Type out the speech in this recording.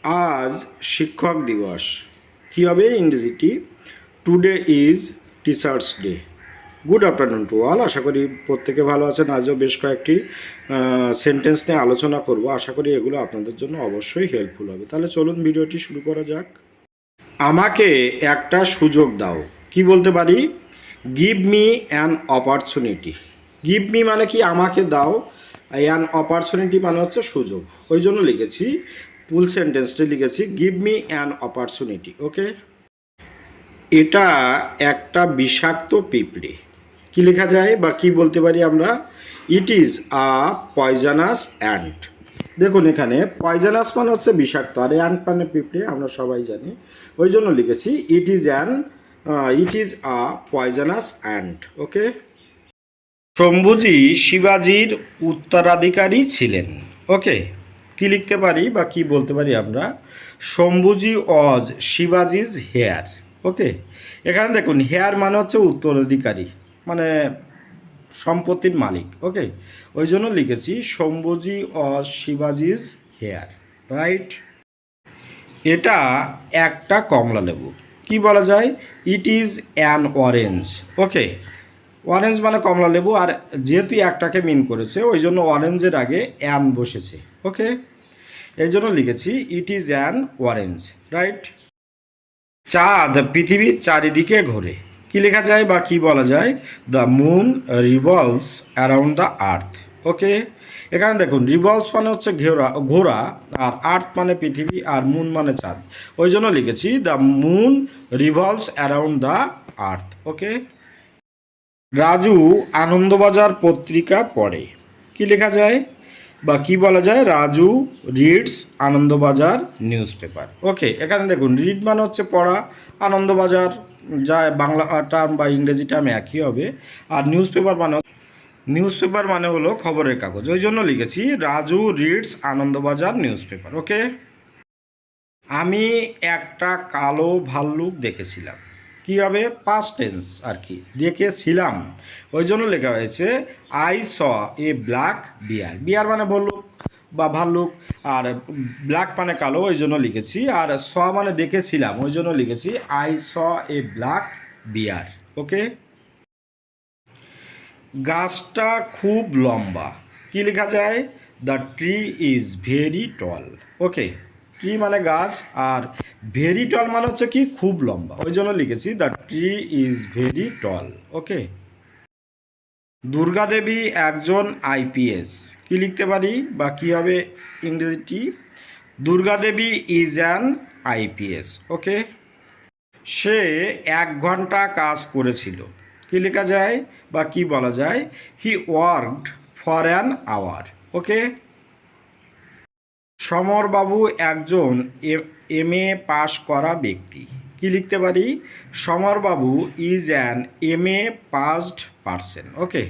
আজ শিক্ষক দিবস। কী হবে ইংরেজিটি? Today is teachers day. Good afternoon to all. আশা করি প্রত্যেকে ভালো আছেন। আজও বেশ কয়েকটি সেন্টেন্স নিয়ে আলোচনা করব। আশা করি এগুলো আপনাদের জন্য অবশ্যই হেল্পফুল হবে। তাহলে চলুন ভিডিওটি শুরু করা যাক। আমাকে একটা সুযোগ দাও। কি বলতে পারি? Give me an opportunity. Give me মানে কি? আমাকে দাও। অ্যান অপরচুনিটি মানে হচ্ছে সুযোগ। ওই জন্য লিখেছি, ফুল সেন্টেন্সটি লিখেছি, গিভ মি অ্যান অপরচুনিটি। ওকে। এটা একটা বিষাক্ত পিঁপড়ে। কি লেখা যায় বা কি বলতে পারি আমরা? It is a poisonous ant. দেখুন এখানে পয়জানাস মানে হচ্ছে বিষাক্ত, আর অ্যান্ট মানে পিঁপড়ে, আমরা সবাই জানি। ওই জন্য লিখেছি ইট ইজ আ পয়জানাস অ্যান্ট। ওকে। শম্ভুজি শিবাজির উত্তরাধিকারী ছিলেন। ওকে। কি লিখতে পারি বা কি বলতে পারি আমরা? শম্ভুজি ওয়াজ শিবাজিজ হেয়ার। ওকে। এখানে দেখুন হেয়ার মানে হচ্ছে উত্তরাধিকারী, মানে সম্পত্তির মালিক। ওকে। ওই জন্য লিখেছি শম্ভুজি ওয়াজ শিবাজিজ হেয়ার। রাইট। এটা একটা কমলা লেবু। কি বলা যায়? It is an orange. Okay. Orange মানে কমলা লেবু, আর যেহেতু একটাকে মিন করেছে ওই জন্য অরেঞ্জের আগে অ্যান বসেছে। ওকে। এই জন্য লিখেছি it is an orange. Right. চাঁদ পৃথিবীর চারিদিকে ঘোরে। কি লেখা যায় বা কি বলা যায়? The moon revolves around the earth. Okay. এখানে দেখুন রিভলভস মানে হচ্ছে ঘোরা, আর আর্থ মানে পৃথিবী, আর মুন মানে চাঁদ। ওই জন্য লিখেছি the moon revolves around the earth. Okay. Raju Anandabazar Patrika পড়ে। কি লেখা যায় বা কি বলা যায়? Raju reads Anandabazar newspaper. Okay. এখানে দেখুন রিড মানে হচ্ছে পড়া, আনন্দবাজার যা বাংলা টার্ম বা ইংরেজি টার্ম একই হবে, আর নিউজ পেপার মানে হলো খবরের কাগজ। ওই জন্য লিখেছি Raju reads Anandabazar newspaper. Okay. আমি একটা কালো ভাল্লুক দেখেছিলাম। কী হবে? পাস্ট টেন্স আর কি, দেখেছিলাম। ওই জন্য লেখা হয়েছে আই স এ ব্ল্যাক বিয়ার। বিয়ার মানে ভাল্লুক বা ভাল্লুক, আর ব্ল্যাক মানে কালো, ওই জন্য লিখেছি। আর স মানে দেখেছিলাম, ওই জন্য লিখেছি আই স এ ব্ল্যাক বিয়ার। ওকে। গাছটা খুব লম্বা। কি লেখা যায়? The tree is very tall. Okay. Tree মানে গাছ, আর ভেরি টল মানে হচ্ছে কি? খুব লম্বা। ওই জন্য লিখেছি the tree is very tall. Okay. Durga Devi একজন আইপিএস। কি লিখতে পারি বা কি হবে ইংরেজিটি? Durga Devi is an IPS. Okay. সে 1 ঘন্টা কাজ করেছিল। কি লেখা যায় বা কি বলা যায়? He worked for an hour. Okay. Samarbabu একজন এমএ পাশ করা ব্যক্তি। কি লিখতে পারি? Samarbabu is an MA passed person. Okay.